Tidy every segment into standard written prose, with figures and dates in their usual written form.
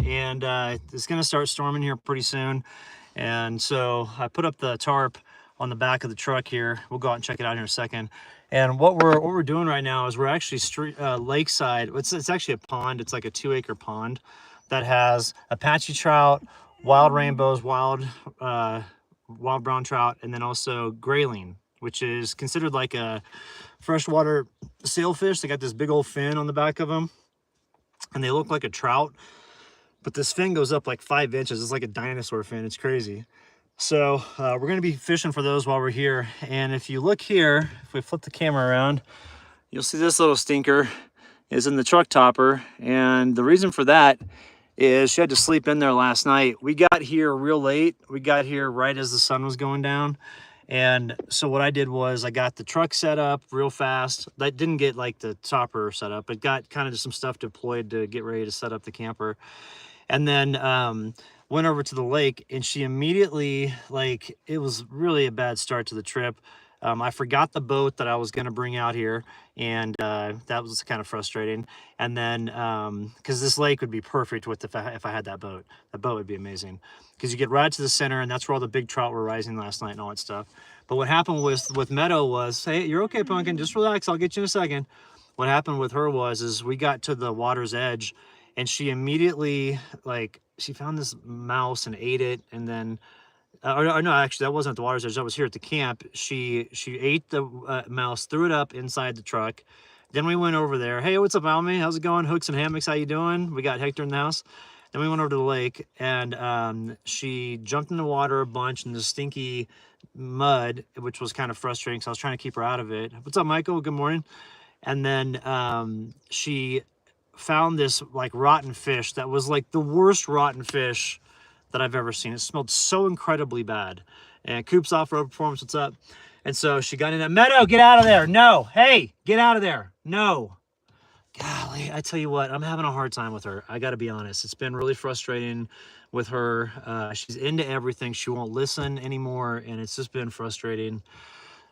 and it's going to start storming here pretty soon. And so I put up the tarp on the back of the truck here. We'll go out and check it out here in a second. And what we're doing right now is we're actually lakeside. It's actually a pond. It's like a 2-acre pond that has Apache trout, wild rainbows, wild brown trout, and then also grayling, which is considered like a freshwater sailfish. They got this big old fin on the back of them, and they look like a trout, but this fin goes up like 5 inches. It's like a dinosaur fin. It's crazy. So we're going to be fishing for those while we're here. And if you look here, if we flip the camera around, you'll see this little stinker is in the truck topper. And the reason for that is she had to sleep in there last night. We got here real late. We got here right as the sun was going down. And so what I did was I got the truck set up real fast. I didn't get like the topper set up, but got kind of just some stuff deployed to get ready to set up the camper. And then went over to the lake, and she immediately, like, it was really a bad start to the trip. I forgot the boat that I was going to bring out here, and that was kind of frustrating. And then because this lake would be perfect with if I had that boat would be amazing, because you get right to the center, and that's where all the big trout were rising last night and all that stuff. But what happened with Meadow was, hey, you're okay, Pumpkin, just relax, I'll get you in a second. What happened with her is we got to the water's edge, and she immediately, like, she found this mouse and ate it. And then or no, actually that wasn't at the water's edge, that was here at the camp. She ate the mouse, threw it up inside the truck. Then we went over there. Hey, what's up, Almy? How's it going? Hooks and Hammocks, how you doing? We got Hector in the house. Then we went over to the lake, and she jumped in the water a bunch in the stinky mud, which was kind of frustrating, because I was trying to keep her out of it. What's up, Michael? Good morning. And then she found this like rotten fish that was like the worst rotten fish that I've ever seen. It smelled so incredibly bad. And Coop's Off-Road Performance, what's up? And so she got in that. Meadow, get out of there. No. Hey, get out of there. No. Golly, I tell you what, I'm having a hard time with her. I got to be honest. It's been really frustrating with her. She's into everything. She won't listen anymore, and it's just been frustrating.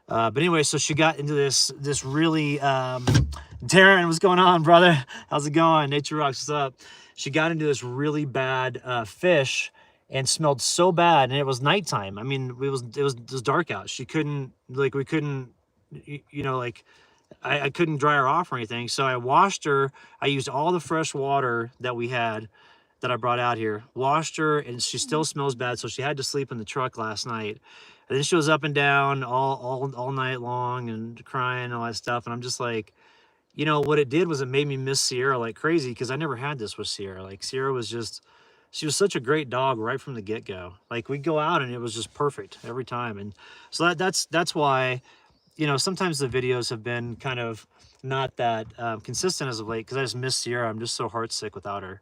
But anyway, so she got into this really, Darren, what's going on, brother? How's it going? Nature Rocks, what's up? She got into this really bad fish, and smelled so bad, and it was nighttime. I mean, it was dark out. She couldn't, like, we couldn't, you know, like, I couldn't dry her off or anything. So I washed her. I used all the fresh water that we had, that I brought out here, washed her, and she still smells bad. So she had to sleep in the truck last night. And then she was up and down all night long and crying and all that stuff. And I'm just like, you know, what it did was it made me miss Sierra like crazy, because I never had this with Sierra. Like, Sierra was just, she was such a great dog right from the get-go. Like, we'd go out and it was just perfect every time. And so that's why, you know, sometimes the videos have been kind of not that consistent as of late, because I just miss Sierra. I'm just so heartsick without her.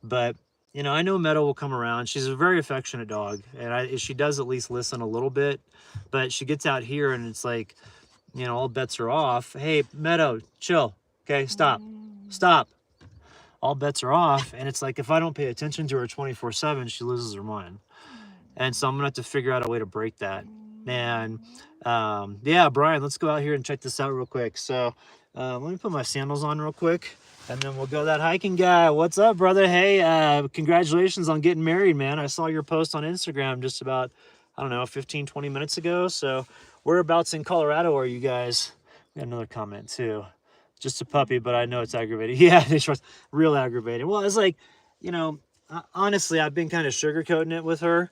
But, you know, I know Meadow will come around. She's a very affectionate dog, and she does at least listen a little bit. But she gets out here and it's like, you know, all bets are off. Hey, Meadow, chill. Okay, stop. Stop. All bets are off. And it's like, if I don't pay attention to her 24/7, she loses her mind. And so I'm going to have to figure out a way to break that. And yeah, Brian, let's go out here and check this out real quick. So let me put my sandals on real quick, and then we'll go that hiking guy. What's up, brother? Hey, congratulations on getting married, man. I saw your post on Instagram just about, I don't know, 15, 20 minutes ago. So whereabouts in Colorado are you guys? We got another comment too. Just a puppy, but I know it's aggravating. Yeah, it's real aggravating. Well, it's like, you know, honestly, I've been kind of sugarcoating it with her,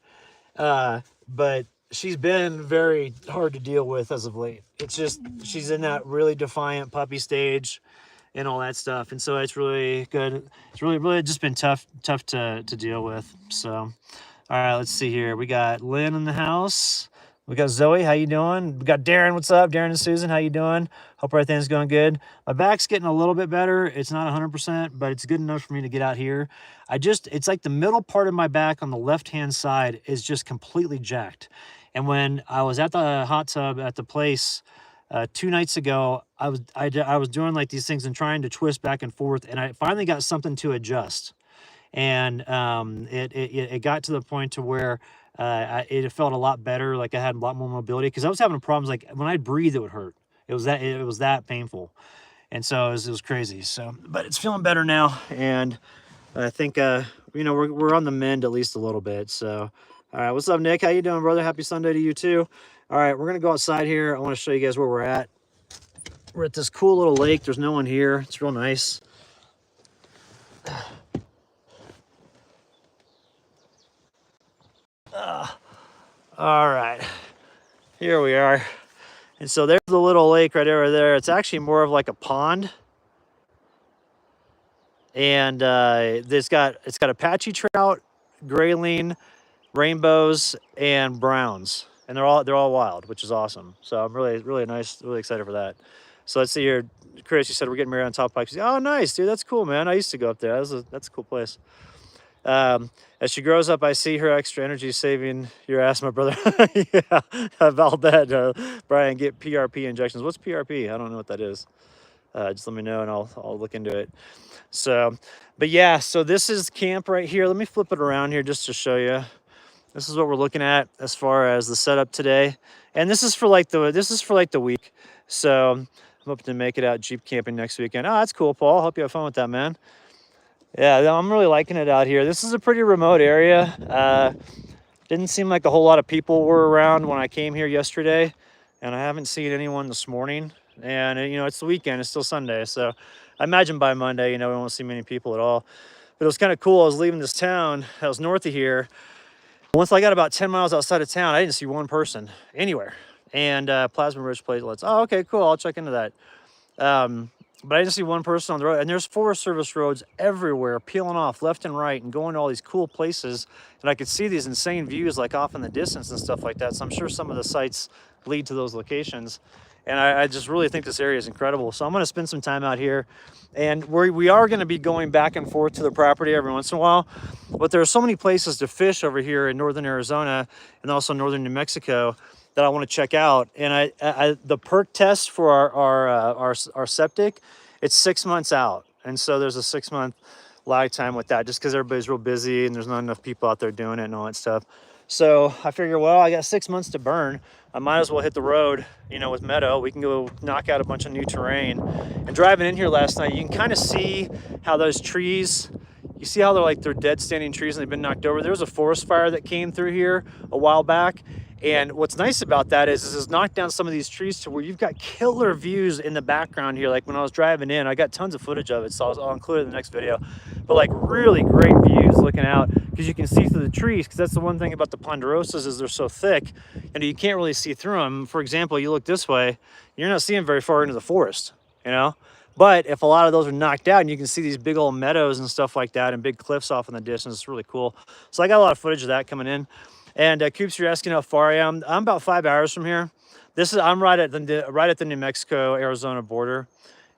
but she's been very hard to deal with as of late. It's just, she's in that really defiant puppy stage and all that stuff. And so it's really good. It's really just been tough to deal with. So, all right, let's see here. We got Lynn in the house. We got Zoe, how you doing? We got Darren, what's up? Darren and Susan, how you doing? Hope everything's going good. My back's getting a little bit better. It's not 100%, but it's good enough for me to get out here. It's like the middle part of my back on the left-hand side is just completely jacked. And when I was at the hot tub at the place 2 nights ago, I was doing like these things and trying to twist back and forth, and I finally got something to adjust. And it got to the point to where it felt a lot better, like I had a lot more mobility, because I was having problems, like when I breathe it would hurt. It was that painful, and so it was crazy. So, but it's feeling better now, and I think you know, we're on the mend at least a little bit. So, all right, what's up, Nick? How you doing, brother? Happy Sunday to you too. All right, we're gonna go outside here. I want to show you guys where we're at. We're at this cool little lake. There's no one here. It's real nice. All right, here we are. And so there's the little lake right over there. It's actually more of like a pond. And it's got Apache trout, grayling, rainbows, and browns, and they're all wild, which is awesome. So I'm really excited for that. So let's see here, Chris. You said we're getting married on Top Pike. Oh, nice, dude. That's cool, man. I used to go up there. That's a cool place. As she grows up, I see her extra energy saving your ass, my brother. Yeah, about that, Brian. Get PRP injections. What's PRP? I don't know what that is. Just let me know, and I'll look into it. So, but yeah, so this is camp right here. Let me flip it around here just to show you. This is what we're looking at as far as the setup today, and this is for like the week. So I'm hoping to make it out Jeep camping next weekend. Oh, that's cool, Paul. Hope you have fun with that, man. Yeah, I'm really liking it out here. This is a pretty remote area. Didn't seem like a whole lot of people were around when I came here yesterday, and I haven't seen anyone this morning. And you know, it's the weekend, it's still Sunday, so I imagine by Monday, you know, we won't see many people at all. But it was kind of cool. I was leaving this town, I was north of here. Once I got about 10 miles outside of town, I didn't see one person anywhere. And plasma rich platelets. Oh, okay, cool. I'll check into that. But I just see one person on the road, and there's Forest Service roads everywhere, peeling off left and right and going to all these cool places. And I could see these insane views like off in the distance and stuff like that. So I'm sure some of the sites lead to those locations. And I just really think this area is incredible. So I'm going to spend some time out here. And we are going to be going back and forth to the property every once in a while. But there are so many places to fish over here in northern Arizona and also northern New Mexico that I want to check out. And the perk test for our septic, it's 6 months out. And so there's a 6 month lag time with that, just because everybody's real busy and there's not enough people out there doing it and all that stuff. So I figure, well, I got 6 months to burn. I might as well hit the road, you know, with Meadow. We can go knock out a bunch of new terrain. And driving in here last night, you can kind of see how those trees, you see how they're dead standing trees and they've been knocked over. There was a forest fire that came through here a while back. And what's nice about that is it's knocked down some of these trees to where you've got killer views in the background here. Like when I was driving in, I got tons of footage of it, so I'll include it in the next video. But like really great views looking out, because you can see through the trees, because that's the one thing about the ponderosas is they're so thick and you can't really see through them. For example, you look this way, you're not seeing very far into the forest, you know? But if a lot of those are knocked out and you can see these big old meadows and stuff like that and big cliffs off in the distance, it's really cool. So I got a lot of footage of that coming in. And Coops, you're asking how far I am. I'm about 5 hours from here. I'm right at the New Mexico Arizona border,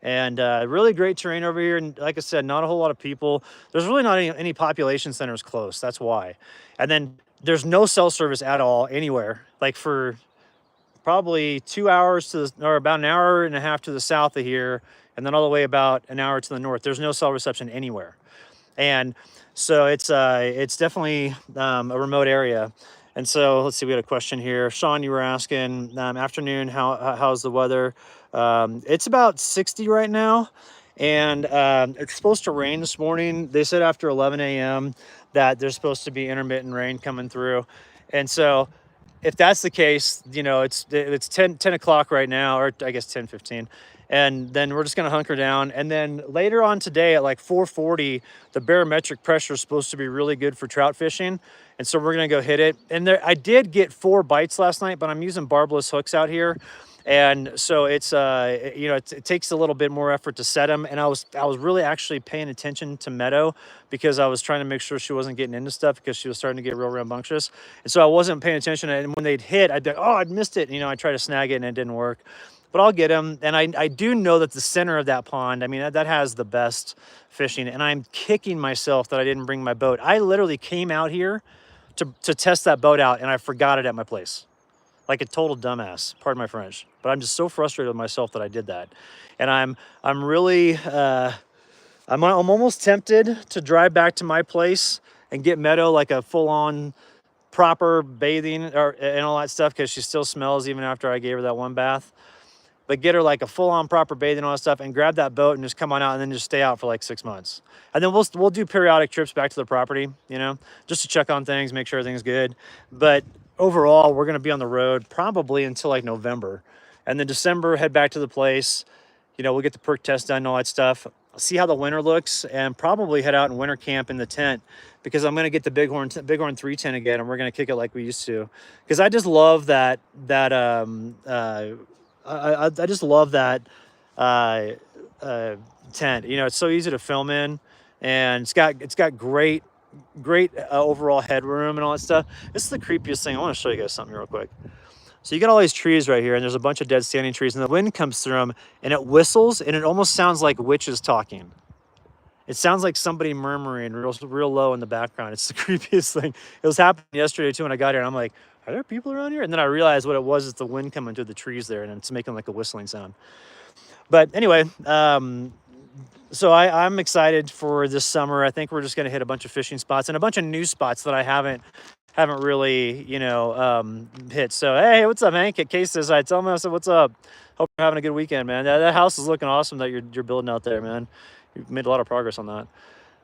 and really great terrain over here. And like I said, not a whole lot of people. There's really not any population centers close. That's why. And then there's no cell service at all anywhere. Like for probably 2 hours or about an hour and a half to the south of here, and then all the way about an hour to the north. There's no cell reception anywhere. And so it's definitely a remote area. And so let's see, we had a question here. Sean, you were asking, afternoon, how's the weather? It's about 60 right now, and it's supposed to rain this morning. They said after 11 a.m. that there's supposed to be intermittent rain coming through. And so if that's the case, you know, it's 10 o'clock right now, or I guess 10:15. And then we're just going to hunker down. And then later on today at like 4:40, the barometric pressure is supposed to be really good for trout fishing. And so we're going to go hit it. And I did get 4 bites last night, but I'm using barbless hooks out here. And so it's, you know, it takes a little bit more effort to set them. And I was really actually paying attention to Meadow, because I was trying to make sure she wasn't getting into stuff, because she was starting to get real rambunctious. And so I wasn't paying attention. And when they'd hit, I'd be like, oh, I'd missed it. You know, I tried to snag it and it didn't work. But I'll get them. And I do know that the center of that pond, I mean, that has the best fishing. And I'm kicking myself that I didn't bring my boat. I literally came out here to test that boat out, and I forgot it at my place. Like a total dumbass, pardon my French. But I'm just so frustrated with myself that I did that. And I'm really, I'm almost tempted to drive back to my place and get Meadow like a full-on proper bathing and all that stuff, because she still smells even after I gave her that one bath. but get her like a full-on proper bathing and all that stuff, and grab that boat and just come on out and then just stay out for like 6 months. And then we'll do periodic trips back to the property, you know, just to check on things, make sure everything's good. But overall, we're going to be on the road probably until like November. And then December, head back to the place. You know, we'll get the perk test done and all that stuff. See how the winter looks, and probably head out and winter camp in the tent, because I'm going to get the Bighorn 3 tent again, and we're going to kick it like we used to. Because I just love that I just love that tent. You know, it's so easy to film in, and it's got great overall headroom and all that stuff. This is the creepiest thing. I want to show you guys something real quick. So you got all these trees right here, and there's a bunch of dead standing trees, and the wind comes through them, and it whistles, and it almost sounds like witches talking. It sounds like somebody murmuring real low in the background. It's the creepiest thing. It was happening yesterday too when I got here, and I'm like, are there people around here? And then I realized what it was is the wind coming through the trees there, and it's making like a whistling sound. But anyway, so I'm excited for this summer. I think we're just going to hit a bunch of fishing spots and a bunch of new spots that I haven't really, you know, hit. So, hey, what's up, Hank? At Case says, I tell him, I said, what's up? Hope you're having a good weekend, man. That house is looking awesome that you're building out there, man. You've made a lot of progress on that.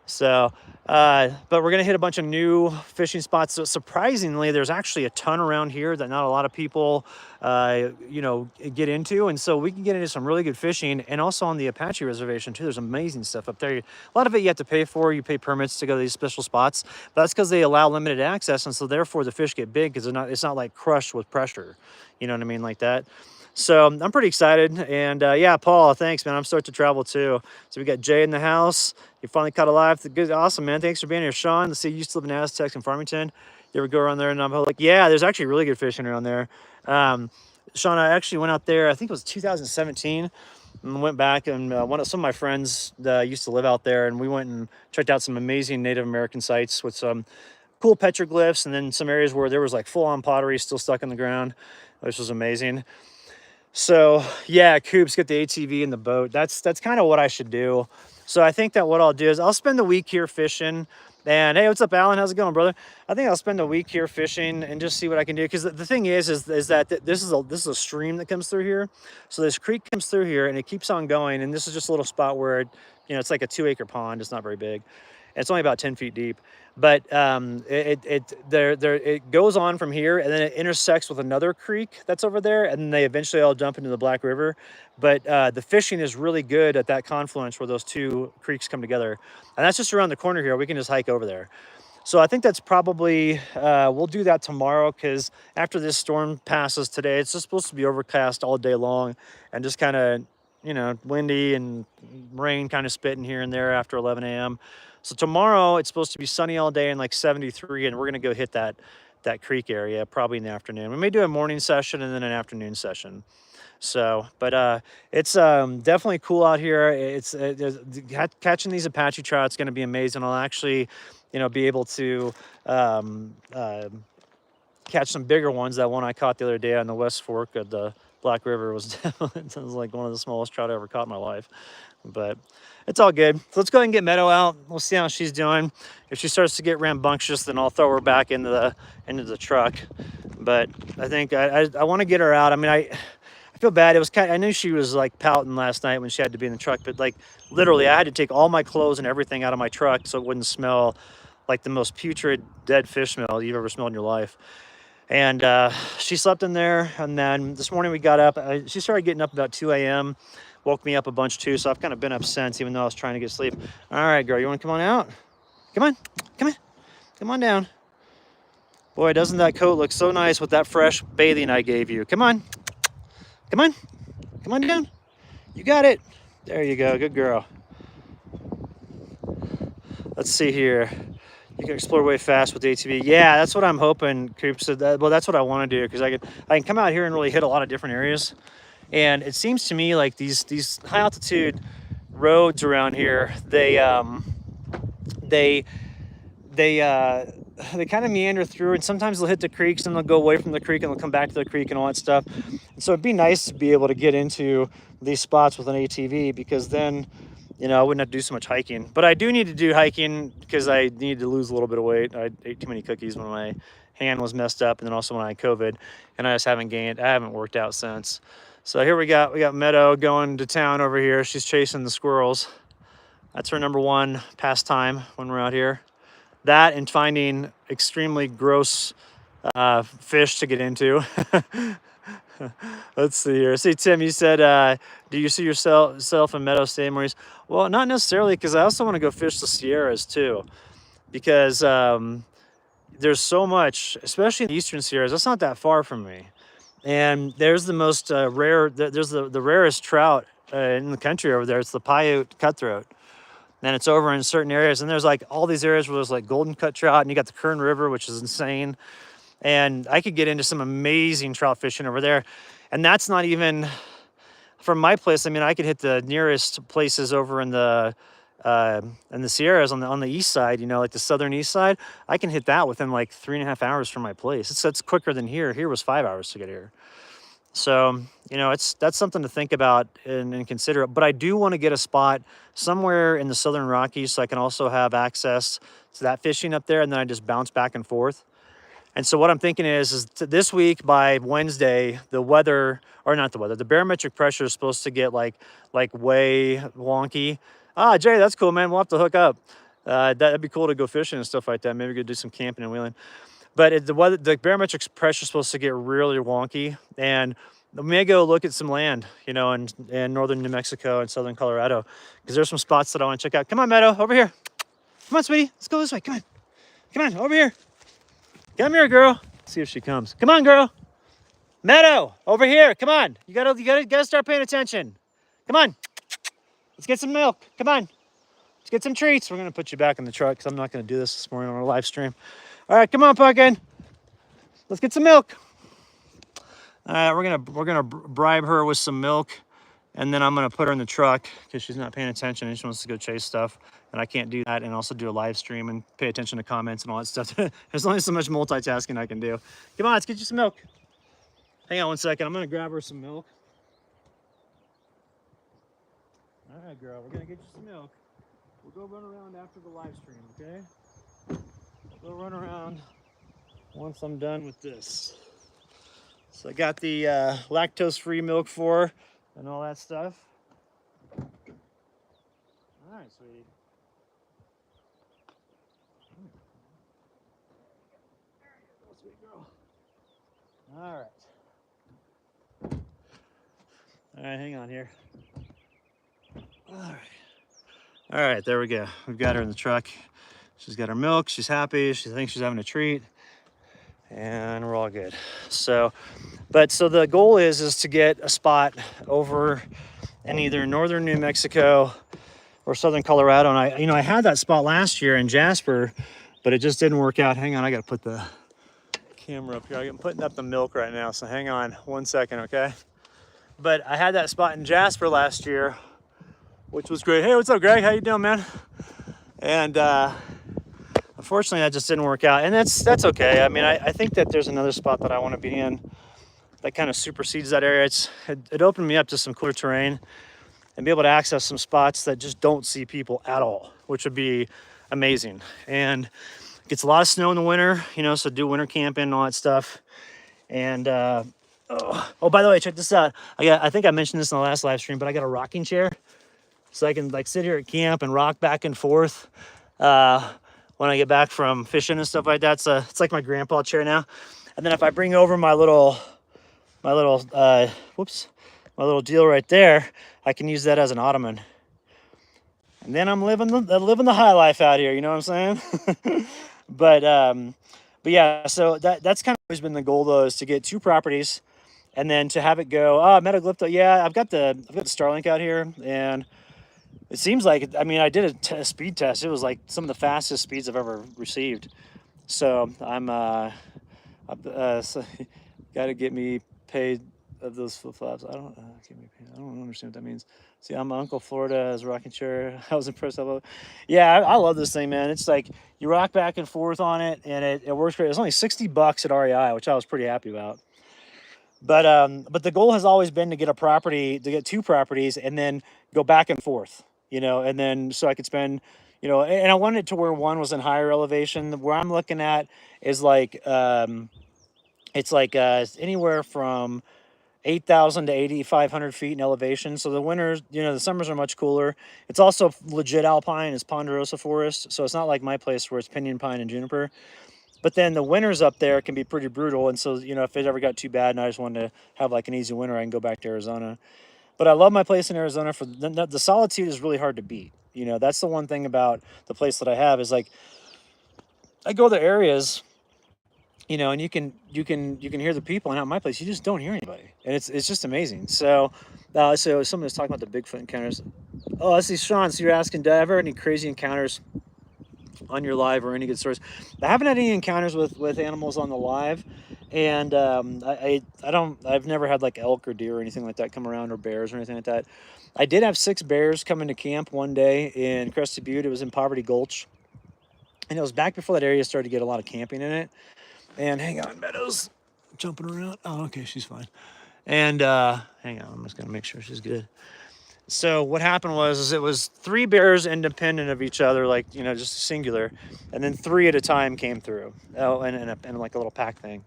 So, but we're going to hit a bunch of new fishing spots. So surprisingly, there's actually a ton around here that not a lot of people, you know, get into. And so we can get into some really good fishing. And also on the Apache reservation too, there's amazing stuff up there. A lot of it you have to pay for. You pay permits to go to these special spots. But that's because they allow limited access. And so therefore the fish get big, because it's not like crushed with pressure. You know what I mean? Like that. So I'm pretty excited. And yeah, Paul, thanks, man. I'm starting to travel too. So we got Jay in the house. You finally caught alive. Good, awesome, man. Thanks for being here, Sean. Let's see, you used to live in Aztecs in Farmington. You ever go around there? And I'm like, yeah, there's actually really good fishing around there. Sean, I actually went out there, I think it was 2017, and went back, and some of my friends used to live out there, and we went and checked out some amazing Native American sites with some cool petroglyphs, and then some areas where there was like full-on pottery still stuck in the ground, which was amazing. So yeah, Coops, get the ATV in the boat. That's kind of what I should do. So I think that what I'll do is I'll spend the week here fishing. And hey, what's up, Alan? How's it going, brother? I think I'll spend a week here fishing and just see what I can do. Because the thing is that this is a stream that comes through here. So this creek comes through here, and it keeps on going. And this is just a little spot where, you know, it's like a 2-acre pond. It's not very big. It's only about 10 feet deep, but it goes on from here, and then it intersects with another creek that's over there, and then they eventually all dump into the Black River. But the fishing is really good at that confluence where those two creeks come together, and that's just around the corner here. We can just hike over there. So I think that's probably, we'll do that tomorrow, because after this storm passes today, it's just supposed to be overcast all day long, and just kind of, you know, windy and rain kind of spitting here and there after 11 a.m. So tomorrow it's supposed to be sunny all day and like 73, and we're going to go hit that creek area probably in the afternoon. We may do a morning session and then an afternoon session. So, but it's definitely cool out here. It's catching these Apache trout is going to be amazing. I'll actually, you know, be able to catch some bigger ones. That one I caught the other day on the West Fork of the Black River was, it was like one of the smallest trout I ever caught in my life. But it's all good. So let's go ahead and get Meadow out. We'll see how she's doing. If she starts to get rambunctious, then I'll throw her back into the truck. But I think I want to get her out. I mean, I feel bad. It was I knew she was like pouting last night when she had to be in the truck, but like literally I had to take all my clothes and everything out of my truck so it wouldn't smell like the most putrid dead fish smell you've ever smelled in your life. And she slept in there, and then this morning we got up. She started getting up about 2 a.m. Woke me up a bunch too, so I've kind of been up since, even though I was trying to get sleep. All right, girl, you want to come on out? Come on, come on down. Boy, doesn't that coat look so nice with that fresh bathing I gave you? Come on down. You got it. There you go, good girl. Let's see here. You can explore way fast with the ATV. Yeah, that's what I'm hoping, Coops. Well, that's what I want to do, because I can come out here and really hit a lot of different areas. And it seems to me like these high altitude roads around here, they kind of meander through, and sometimes they'll hit the creeks and they'll go away from the creek and they'll come back to the creek and all that stuff. And so it'd be nice to be able to get into these spots with an ATV, because then, you know, I wouldn't have to do so much hiking. But I do need to do hiking because I need to lose a little bit of weight. I ate too many cookies when my hand was messed up, and then also when I had COVID, and I just haven't worked out since. So here we got Meadow going to town over here. She's chasing the squirrels. That's her number one pastime when we're out here. That and finding extremely gross fish to get into. Let's see here. See, Tim, you said, do you see yourself in Meadow State Maurice? Well, not necessarily, because I also want to go fish the Sierras too, because there's so much, especially in the Eastern Sierras. That's not that far from me. And there's the most rare, there's the rarest trout in the country over there. It's the Paiute cutthroat. And it's over in certain areas. And there's like all these areas where there's like golden cut trout, and you got the Kern River, which is insane. And I could get into some amazing trout fishing over there. And that's not even from my place. I mean, I could hit the nearest places over in the Sierras on the east side, you know, like the southern east side. I can hit that within like 3.5 hours from my place. It's quicker than here. Here was 5 hours to get here. So, you know, that's something to think about and consider. But I do want to get a spot somewhere in the Southern Rockies so I can also have access to that fishing up there, and then I just bounce back and forth. And so what I'm thinking is this week by Wednesday, the barometric pressure is supposed to get like way wonky. Ah, Jay, that's cool, man. We'll have to hook up. That'd be cool to go fishing and stuff like that. Maybe we could do some camping and wheeling. But the barometric pressure is supposed to get really wonky, and we may go look at some land, you know, in northern New Mexico and southern Colorado, because there's some spots that I want to check out. Come on, Meadow, over here. Come on, sweetie, let's go this way. Come on, over here. Come here, girl. Let's see if she comes. Come on, girl. Meadow, over here. Come on. You gotta start paying attention. Come on. Let's get some milk. Come on. Let's get some treats. We're gonna put you back in the truck because I'm not gonna do this morning on our live stream. All right, come on, Pumpkin. Let's get some milk. All right, we're gonna bribe her with some milk, and then I'm gonna put her in the truck because she's not paying attention and she wants to go chase stuff, and I can't do that and also do a live stream and pay attention to comments and all that stuff. There's only so much multitasking I can do. Come on, let's get you some milk. Hang on one second. I'm gonna grab her some milk. All right, girl, we're gonna get you some milk. We'll go run around after the live stream, okay? We'll go run around once I'm done with this. So I got the lactose-free milk for her and all that stuff. All right, sweetie. There you go, sweet girl. All right. All right, hang on here. All right, there we go. We've got her in the truck. She's got her milk. She's happy. She thinks she's having a treat. And we're all good. So the goal is to get a spot over in either northern New Mexico or southern Colorado. And I had that spot last year in Jasper, but it just didn't work out. Hang on, I got to put the camera up here. I'm putting up the milk right now, so hang on one second, okay? But I had that spot in Jasper last year, which was great. Hey, what's up, Greg? How you doing, man? And unfortunately, that just didn't work out, and that's okay. I mean, I think that there's another spot that I want to be in that kind of supersedes that area. It opened me up to some clear terrain and be able to access some spots that just don't see people at all, which would be amazing. And it gets a lot of snow in the winter, you know, so do winter camping and all that stuff. And oh, by the way, check this out. I think I mentioned this in the last live stream, but I got a rocking chair, so I can like sit here at camp and rock back and forth when I get back from fishing and stuff like that. So it's like my grandpa chair now. And then if I bring over my little deal right there, I can use that as an ottoman. And then I'm living the high life out here, you know what I'm saying? But yeah, so that's kind of always been the goal though, is to get 2 properties and then to have it go, Metaglypto, yeah, I've got the Starlink out here, and it seems like, I mean, I did a speed test. It was like some of the fastest speeds I've ever received. So I'm got to get me paid of those flip-flops. I don't understand what that means. See, I'm Uncle Florida as rocking chair. I was impressed. Yeah, I love this thing, man. It's like you rock back and forth on it, and it works great. It's only $60 at REI, which I was pretty happy about. But the goal has always been to get to get 2 properties and then go back and forth, you know, and then so I could spend, you know, and I wanted it to where one was in higher elevation. Where I'm looking at is like, it's like anywhere from 8,000 to 8,500 feet in elevation. So the winters, the summers are much cooler. It's also legit alpine. It's ponderosa forest. So it's not like my place where it's pinyon pine and juniper. But then the winters up there can be pretty brutal. And so, if it ever got too bad and I just wanted to have like an easy winter, I can go back to Arizona. But I love my place in Arizona for the solitude is really hard to beat. That's the one thing about the place that I have is like, I go to areas, and you can hear the people, and at my place you just don't hear anybody, and it's just amazing. So someone was talking about the Bigfoot encounters. Oh, I see, Sean. So you're asking, do I ever have any crazy encounters on your live or any good stories? I haven't had any encounters with animals on the live, and I've never had like elk or deer or anything like that come around, or bears or anything like that. I did have 6 bears come into camp one day in Crested Butte. It was in Poverty Gulch, and it was back before that area started to get a lot of camping in it. And hang on, Meadows jumping around. Oh, okay, she's fine. And hang on, I'm just gonna make sure she's good. So what happened was it was 3 bears independent of each other, like just singular, and then 3 at a time came through. Oh, and like a little pack thing.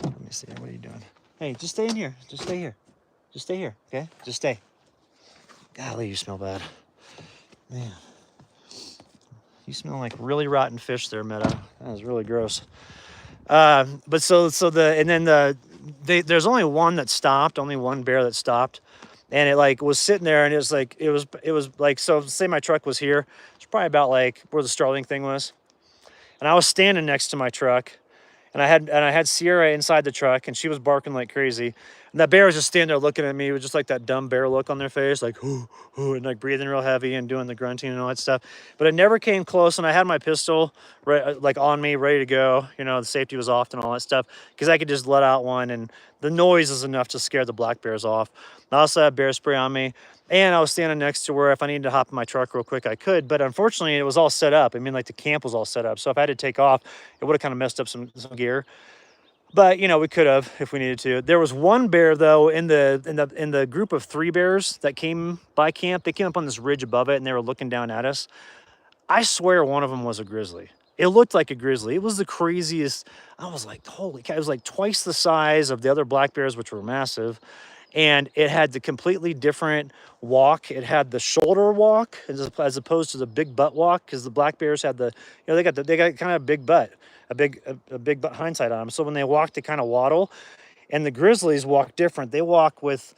Let me see. What are you doing? Hey, just stay in here. Just stay here. Just stay here. Okay, just stay. Golly, you smell bad, man. You smell like really rotten fish there, Meadow. That was really gross. But there's only one that stopped, only one bear that stopped, and it like was sitting there, and it was like, so say my truck was here, it's probably about like where the Starling thing was, and I was standing next to my truck, and I had Sierra inside the truck, and she was barking like crazy. And that bear was just standing there looking at me with just like that dumb bear look on their face, like whoo, whoo, and like breathing real heavy and doing the grunting and all that stuff. But it never came close, and I had my pistol right, like on me, ready to go. The safety was off and all that stuff, because I could just let out one, and the noise is enough to scare the black bears off. I also had bear spray on me, and I was standing next to where if I needed to hop in my truck real quick, I could. But unfortunately, it was all set up. I mean, like the camp was all set up. So if I had to take off, it would have kind of messed up some gear. But we could have if we needed to. There was one bear though in the group of 3 bears that came by camp. They came up on this ridge above it, and they were looking down at us. I swear one of them was a grizzly. It looked like a grizzly. It was the craziest. I was like, holy cow! It was like twice the size of the other black bears, which were massive. And it had the completely different walk. It had the shoulder walk as opposed to the big butt walk, because the black bears had they got kind of a big butt, a big butt hindsight on them. So when they walk, they kind of waddle. And the grizzlies walk different. They walk with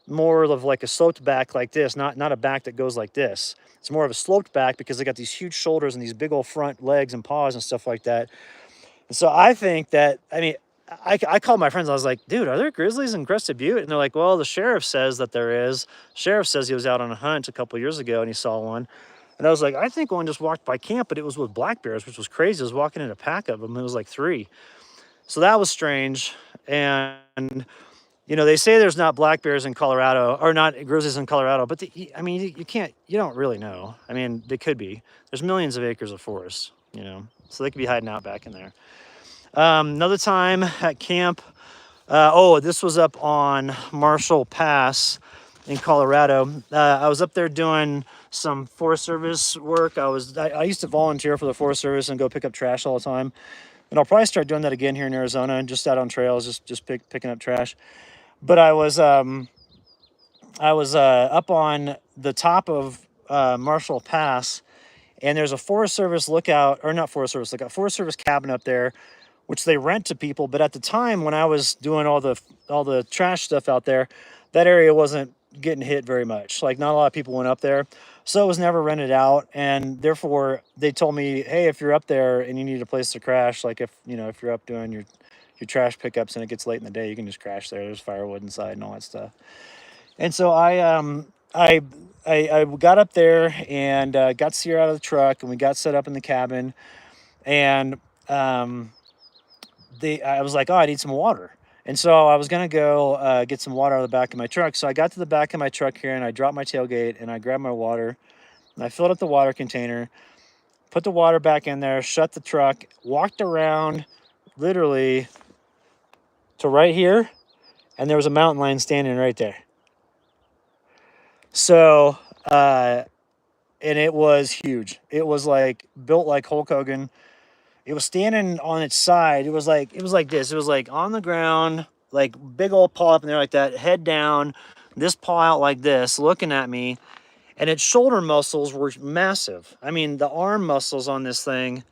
more of like a sloped back like this, not a back that goes like this. It's more of a sloped back because they got these huge shoulders and these big old front legs and paws and stuff like that. And so I think that, I called my friends. I was like, dude, are there grizzlies in Crested Butte? And they're like, well, the sheriff says that there is. Sheriff says he was out on a hunt a couple years ago and he saw one. And I was like, I think one just walked by camp, but it was with black bears, which was crazy. I was walking in a pack of them. It was like 3. So that was strange. And they say there's not black bears in Colorado, or not grizzlies in Colorado, but you don't really know. I mean, they could be. There's millions of acres of forest, so they could be hiding out back in there. Another time at camp, this was up on Marshall Pass in Colorado. I was up there doing some Forest Service work. I used to volunteer for the Forest Service and go pick up trash all the time. And I'll probably start doing that again here in Arizona, and just out on trails, just picking up trash. But I was up on the top of Marshall Pass, and there's a Forest Service lookout, or not Forest Service lookout, Forest Service cabin up there, which they rent to people. But at the time when I was doing all the trash stuff out there, that area wasn't getting hit very much. Like, not a lot of people went up there, so it was never rented out. And therefore they told me, hey, if you're up there and you need a place to crash, like if you're up doing your trash pickups and it gets late in the day, you can just crash there. There's firewood inside and all that stuff. And so I got up there and got Sierra out of the truck, and we got set up in the cabin. And I was like, oh, I need some water. And so I was going to go get some water out of the back of my truck. So I got to the back of my truck here, and I dropped my tailgate, and I grabbed my water, and I filled up the water container, put the water back in there, shut the truck, walked around literally to right here, and there was a mountain lion standing right there. So, and it was huge. It was like built like Hulk Hogan. It was standing on its side. It was like this. It was like on the ground, like big old paw up in there like that, head down, this paw out like this, looking at me, and its shoulder muscles were massive. I mean, the arm muscles on this thing.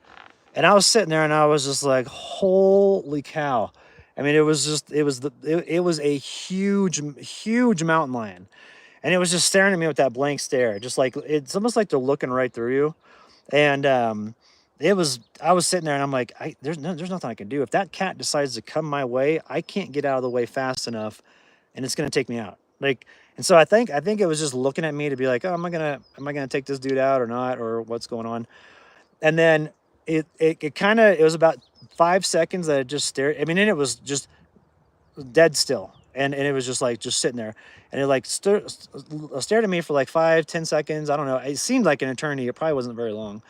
And I was sitting there and I was just like, holy cow. I mean, it was a huge mountain lion. And it was just staring at me with that blank stare. Just like, it's almost like they're looking right through you. And I was sitting there and I'm like, there's nothing I can do. If that cat decides to come my way, I can't get out of the way fast enough and it's going to take me out. Like, and so I think it was just looking at me to be like, oh, am I gonna take this dude out or not, or what's going on? And then it kind of, it was about 5 seconds that it just stared. I mean, and it was just dead still. And it was just like, just sitting there. And it like stared at me for like 5, 10 seconds. I don't know. It seemed like an eternity. It probably wasn't very long.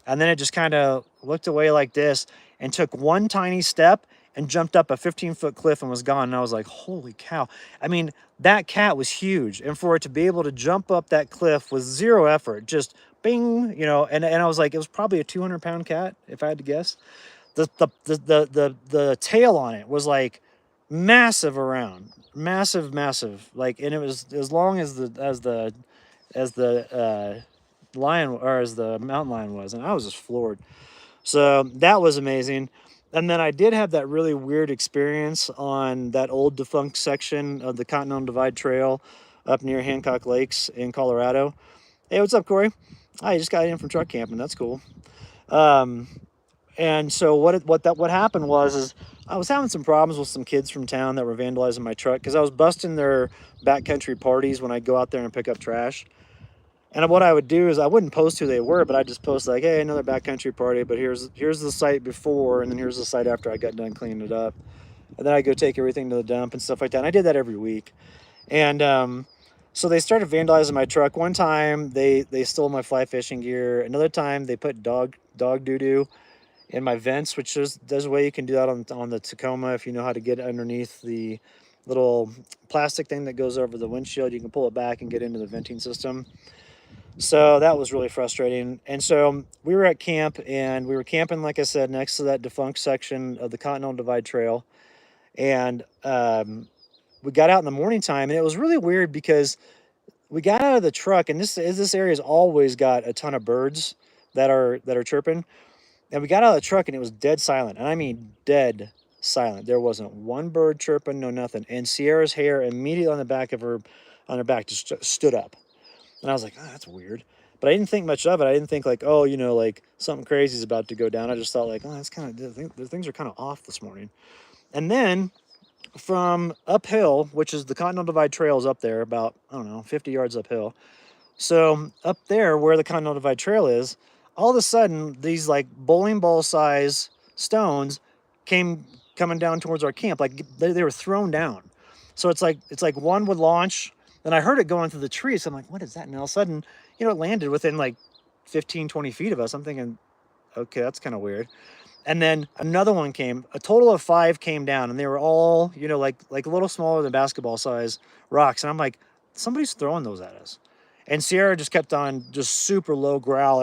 And then it just kind of looked away like this and took one tiny step and jumped up a 15-foot cliff and was gone. And I was like, holy cow. I mean, that cat was huge. And for it to be able to jump up that cliff with zero effort, just bing, you know, and I was like, it was probably a 200-pound cat, if I had to guess. The tail on it was like massive around, massive. Like, and it was as long as the lion, or as the mountain lion was, and I was just floored. So that was amazing. And then I did have that really weird experience on that old defunct section of the Continental Divide Trail up near Hancock Lakes in Colorado. Hey, what's up, Corey? I just got in from truck camping. That's cool. Um, and so what happened was is I was having some problems with some kids from town that were vandalizing my truck because I was busting their backcountry parties when I go out there and pick up trash. And what I would do is I wouldn't post who they were, but I'd just post like, hey, another backcountry party, but here's the site before, and then here's the site after I got done cleaning it up. And then I go take everything to the dump and stuff like that. And I did that every week. And so they started vandalizing my truck. One time they stole my fly fishing gear. Another time they put dog doo-doo in my vents, which is, there's a way you can do that on the Tacoma if you know how to get underneath the little plastic thing that goes over the windshield. You can pull it back and get into the venting system. So that was really frustrating. And so we were at camp, and we were camping, like I said, next to that defunct section of the Continental Divide Trail. And we got out in the morning time, and it was really weird because we got out of the truck, and this area's always got a ton of birds that are chirping. And we got out of the truck, and it was dead silent. And I mean dead silent. There wasn't one bird chirping, no nothing. And Sierra's hair immediately on the back of her, on her back, just stood up. And I was like, oh, that's weird. But I didn't think much of it. I didn't think like, oh, you know, like something crazy is about to go down. I just thought like, oh, that's kind of, the things are kind of off this morning. And then from uphill, which is the Continental Divide Trail is up there about, I don't know, 50 yards uphill. So up there where the Continental Divide Trail is, all of a sudden these like bowling ball size stones came coming down towards our camp. Like they were thrown down. So it's like one would launch. Then I heard it going through the trees. So I'm like, what is that? And all of a sudden, you know, it landed within like 15, 20 feet of us. I'm thinking, okay, that's kind of weird. And then another one came. A total of 5 came down, and they were all, you know, like a little smaller than basketball size rocks. And I'm like, somebody's throwing those at us. And Sierra just kept on just super low growl,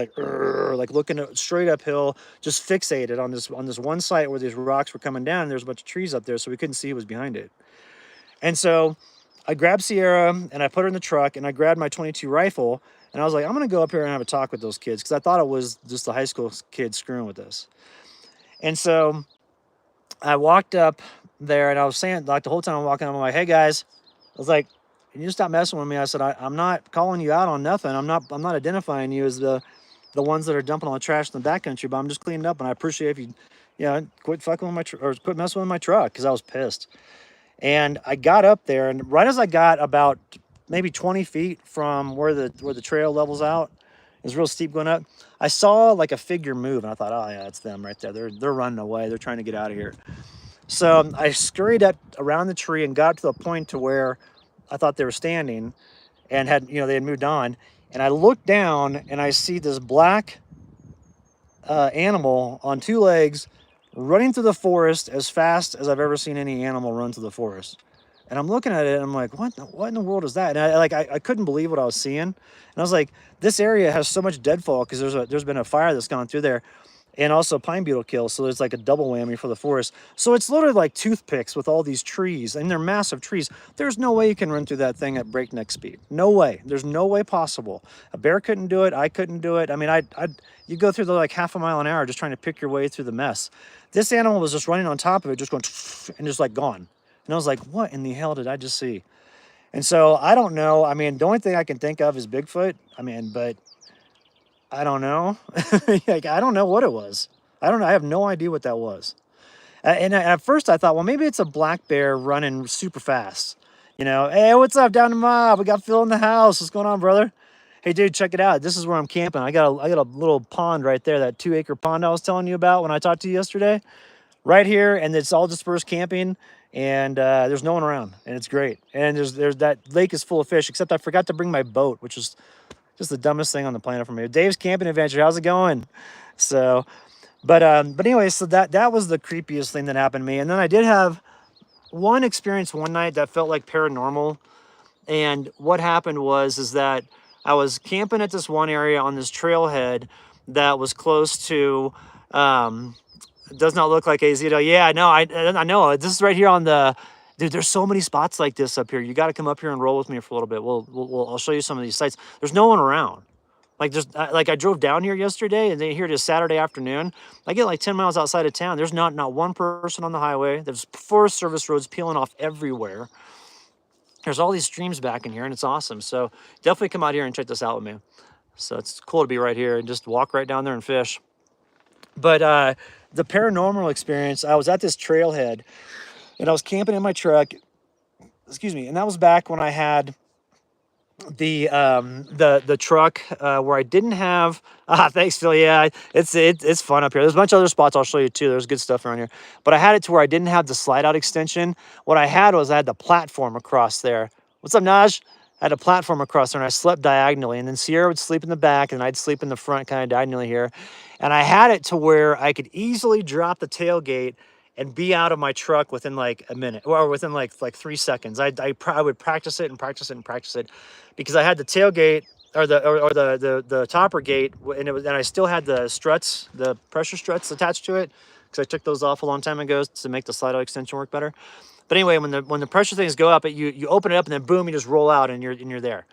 like looking at straight uphill, just fixated on this one site where these rocks were coming down. And there's a bunch of trees up there, so we couldn't see who was behind it. And so I grabbed Sierra and I put her in the truck, and I grabbed my .22 rifle, and I was like, I'm gonna go up here and have a talk with those kids, because I thought it was just the high school kids screwing with us. And so I walked up there, and I was saying, like the whole time I'm walking up, I'm like, hey guys, I was like, can you stop messing with me? I said, I'm not calling you out on nothing. I'm not identifying you as the ones that are dumping all the trash in the backcountry, but I'm just cleaning up, and I appreciate if you, you know, quit fucking with my or quit messing with my truck, because I was pissed. And I got up there, and right as I got about maybe 20 feet from where the trail levels out, it was real steep going up, I saw like a figure move, and I thought, oh yeah, it's them right there. They're running away. They're trying to get out of here. So I scurried up around the tree and got to the point to where I thought they were standing, and had, you know, they had moved on. And I looked down, and I see this black animal on 2 legs running through the forest as fast as I've ever seen any animal run through the forest. And I'm looking at it, and I'm like, what in the world is that? And I couldn't believe what I was seeing. And I was like, this area has so much deadfall because there's been a fire that's gone through there. and also pine beetle kill. So there's like a double whammy for the forest. So it's literally like toothpicks with all these trees, and they're massive trees. There's no way you can run through that thing at breakneck speed. No way. There's no way possible. A bear couldn't do it. I couldn't do it. I mean, you go through the like half a mile an hour just trying to pick your way through the mess. This animal was just running on top of it, just going and just like gone. And I was like, what in the hell did I just see? And so I don't know. I mean, the only thing I can think of is Bigfoot. I mean, but I don't know. Like, I don't know what it was. I don't know. I have no idea what that was. And at first I thought, well, maybe it's a black bear running super fast. You know, hey, what's up down the mob? We got Phil in the house. What's going on, brother? Hey, dude, check it out. This is where I'm camping. I got a little pond right there, that 2-acre pond I was telling you about when I talked to you yesterday. Right here, and it's all dispersed camping, and there's no one around, and it's great. And there's that lake is full of fish, except I forgot to bring my boat, which is just the dumbest thing on the planet for me. Dave's camping adventure, how's it going? So, but anyway, so that was the creepiest thing that happened to me. And then I did have one experience one night that felt like paranormal. And what happened is that I was camping at this one area on this trailhead that was close to, it does not look like AZL. Yeah, I know. This is right here on the, dude, there's so many spots like this up here. You got to come up here and roll with me for a little bit. I'll show you some of these sites. There's no one around. Like like I drove down here yesterday, and then here it is Saturday afternoon. I get like 10 miles outside of town. There's not one person on the highway. There's Forest Service roads peeling off everywhere. There's all these streams back in here, and it's awesome. So definitely come out here and check this out with me. So it's cool to be right here and just walk right down there and fish. But the paranormal experience, I was at this trailhead, and I was camping in my truck. Excuse me, and that was back when I had the truck where I didn't have thanks Phil. Yeah, it's fun up here. There's a bunch of other spots I'll show you too. There's good stuff around here, but I had it to where I didn't have the slide out extension. What I had was I had the platform across there. What's up, Naj? I had a platform across there, and I slept diagonally, and then Sierra would sleep in the back, and I'd sleep in the front, kind of diagonally here. And I had it to where I could easily drop the tailgate and be out of my truck within like a minute, or within like 3 seconds. I would practice it and practice it and practice it, because I had the tailgate or the topper gate, and I still had the struts, the pressure struts attached to it, because I took those off a long time ago to make the slide out extension work better. But anyway, when the pressure things go up, you open it up, and then boom, you just roll out, and you're there.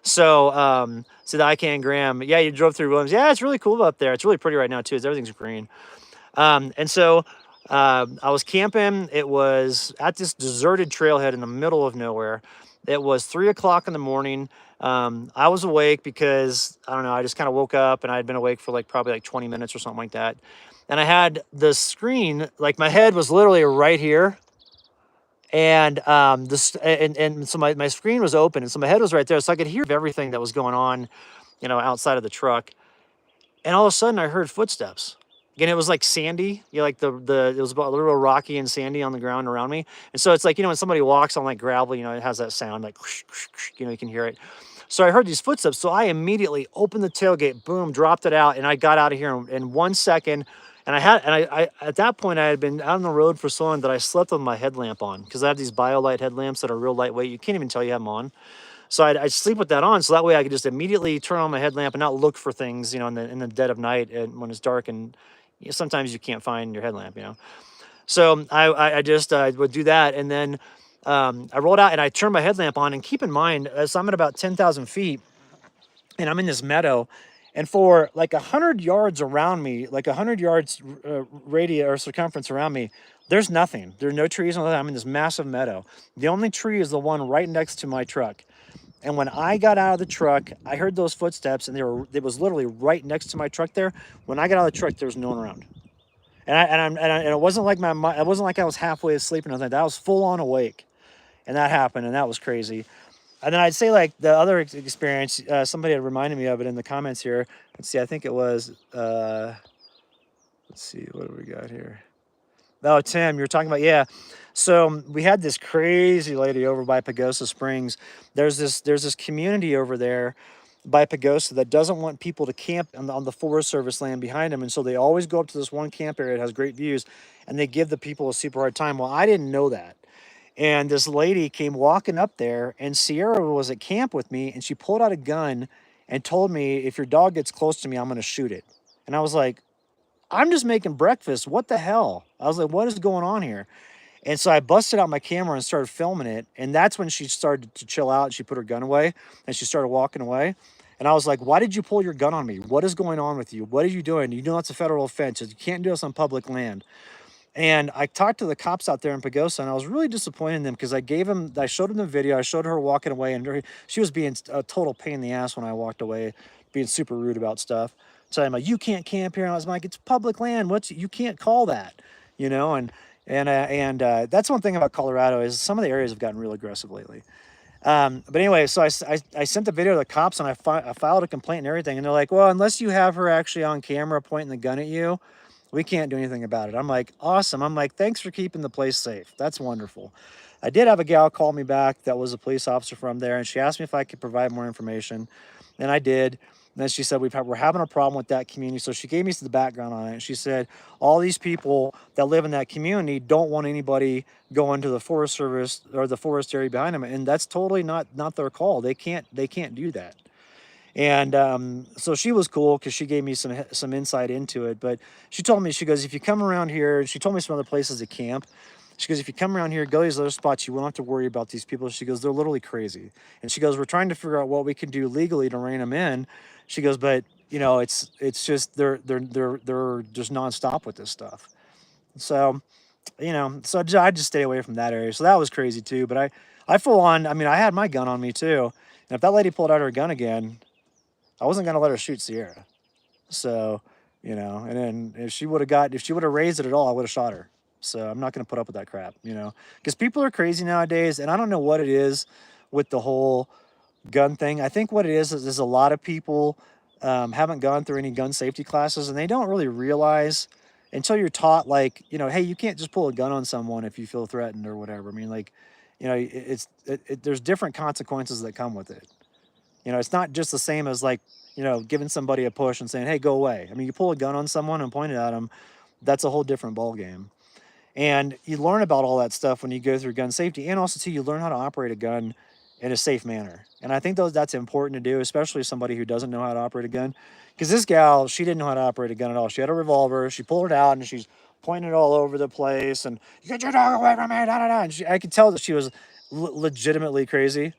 So so the ICANN Graham, yeah, you drove through Williams. Yeah, it's really cool up there. It's really pretty right now too. Everything's green. And so I was camping. It was at this deserted trailhead in the middle of nowhere. It was 3 o'clock in the morning. I was awake because, I don't know, I just kind of woke up, and I had been awake for like probably like 20 minutes or something like that. And I had the screen, like my head was literally right here. And so my screen was open, and so my head was right there, so I could hear everything that was going on, you know, outside of the truck. And all of a sudden I heard footsteps. Again, it was like sandy. You know, like it was about a little rocky and sandy on the ground around me. And so it's like, you know, when somebody walks on like gravel, you know, it has that sound like, whoosh, whoosh, whoosh, you know, you can hear it. So I heard these footsteps. So I immediately opened the tailgate, boom, dropped it out, and I got out of here in 1 second. And I at that point, I had been out on the road for so long that I slept with my headlamp on, because I have these BioLite headlamps that are real lightweight. You can't even tell you have them on. So I'd sleep with that on, so that way I could just immediately turn on my headlamp and not look for things, you know, in the dead of night, and when it's dark, and you know, sometimes you can't find your headlamp, you know. So I just would do that, and then I rolled out and I turned my headlamp on. And keep in mind, so I'm at about 10,000 feet, and I'm in this meadow, and for like 100 yards around me, like 100 yards radius or circumference around me, there's nothing. There are no trees. I'm in this massive meadow. The only tree is the one right next to my truck. And when I got out of the truck, I heard those footsteps, and it was literally right next to my truck there. When I got out of the truck, there was no one around. And it wasn't like it wasn't like I was halfway asleep or nothing like that. I was full on awake. And that happened, and that was crazy. And then I'd say like the other experience, somebody had reminded me of it in the comments here. Let's see, I think it was, let's see, what do we got here? Oh, Tim, you're talking about, yeah. So we had this crazy lady over by Pagosa Springs. There's this community over there by Pagosa that doesn't want people to camp on the Forest Service land behind them. And so they always go up to this one camp area that has great views, and they give the people a super hard time. Well, I didn't know that. And this lady came walking up there, and Sierra was at camp with me, and she pulled out a gun and told me, if your dog gets close to me, I'm going to shoot it. And I was like, I'm just making breakfast. What the hell? I was like, what is going on here? And so I busted out my camera and started filming it. And that's when she started to chill out. She put her gun away and she started walking away. And I was like, why did you pull your gun on me? What is going on with you? What are you doing? You know that's a federal offense. You can't do this on public land. And I talked to the cops out there in Pagosa, and I was really disappointed in them because I showed them the video. I showed her walking away, and she was being a total pain in the ass when I walked away, being super rude about stuff. So I'm like, you can't camp here. And I was like, it's public land. You can't call that, you know? And that's one thing about Colorado is some of the areas have gotten real aggressive lately. But anyway, so I sent the video to the cops and I filed a complaint and everything. And they're like, well, unless you have her actually on camera pointing the gun at you, we can't do anything about it. I'm like, awesome. I'm like, thanks for keeping the place safe. That's wonderful. I did have a gal call me back that was a police officer from there, and she asked me if I could provide more information, and I did. And then she said, we're having a problem with that community. So she gave me the background on it. And she said, all these people that live in that community don't want anybody going to the Forest Service or the forest area behind them. And that's totally not their call. They can't do that. And so she was cool because she gave me some insight into it. But she told me, she goes, if you come around here, she told me some other places to camp. She goes, if you come around here, go to these other spots, you won't have to worry about these people. She goes, they're literally crazy. And she goes, we're trying to figure out what we can do legally to rein them in. She goes, but you know, it's just they're just nonstop with this stuff. So, you know, so I just stay away from that area. So that was crazy too. But I full on, I mean, I had my gun on me too. And if that lady pulled out her gun again, I wasn't going to let her shoot Sierra. So, you know, and then if she would have raised it at all, I would have shot her. So I'm not going to put up with that crap, you know, because people are crazy nowadays. And I don't know what it is with the whole gun thing. I think what it is a lot of people haven't gone through any gun safety classes, and they don't really realize until you're taught, like, you know, hey, you can't just pull a gun on someone if you feel threatened or whatever. I mean, like, you know, there's different consequences that come with it. You know, it's not just the same as, like, you know, giving somebody a push and saying, hey, go away. I mean, you pull a gun on someone and point it at them, that's a whole different ball game. And you learn about all that stuff when you go through gun safety. And also, too, you learn how to operate a gun in a safe manner. And I think that's important to do, especially somebody who doesn't know how to operate a gun. Because this gal, she didn't know how to operate a gun at all. She had a revolver. She pulled it out, and she's pointing it all over the place. And, you get your dog away from me, da, da, da. And I could tell that she was legitimately crazy.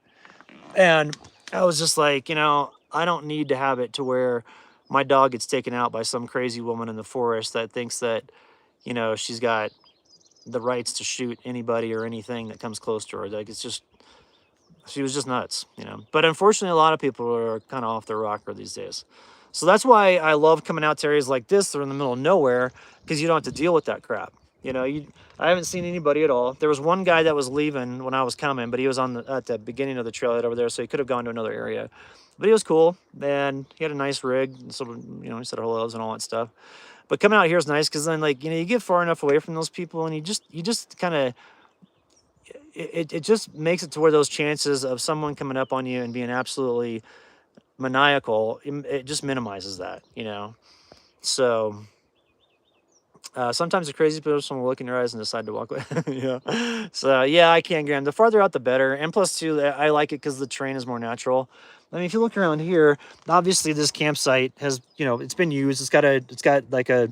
And I was just like, you know, I don't need to have it to where my dog gets taken out by some crazy woman in the forest that thinks that, you know, she's got the rights to shoot anybody or anything that comes close to her. Like, it's just, she was just nuts, you know. But unfortunately, a lot of people are kind of off their rocker these days. So that's why I love coming out to areas like this. They're in the middle of nowhere because you don't have to deal with that crap. You know, I haven't seen anybody at all. There was one guy that was leaving when I was coming, but he was at the beginning of the trailhead over there, so he could have gone to another area. But he was cool, and he had a nice rig, so, you know, he said hellos and all that stuff. But coming out here is nice because then, like, you know, you get far enough away from those people, and you just kind of, it just makes it to where those chances of someone coming up on you and being absolutely maniacal, it just minimizes that, you know. So sometimes the crazy person will look in your eyes and decide to walk away. Yeah. So yeah, I can't grab. The farther out, the better. And plus, too, I like it because the terrain is more natural. I mean, if you look around here, obviously this campsite has, you know, it's been used. It's got like a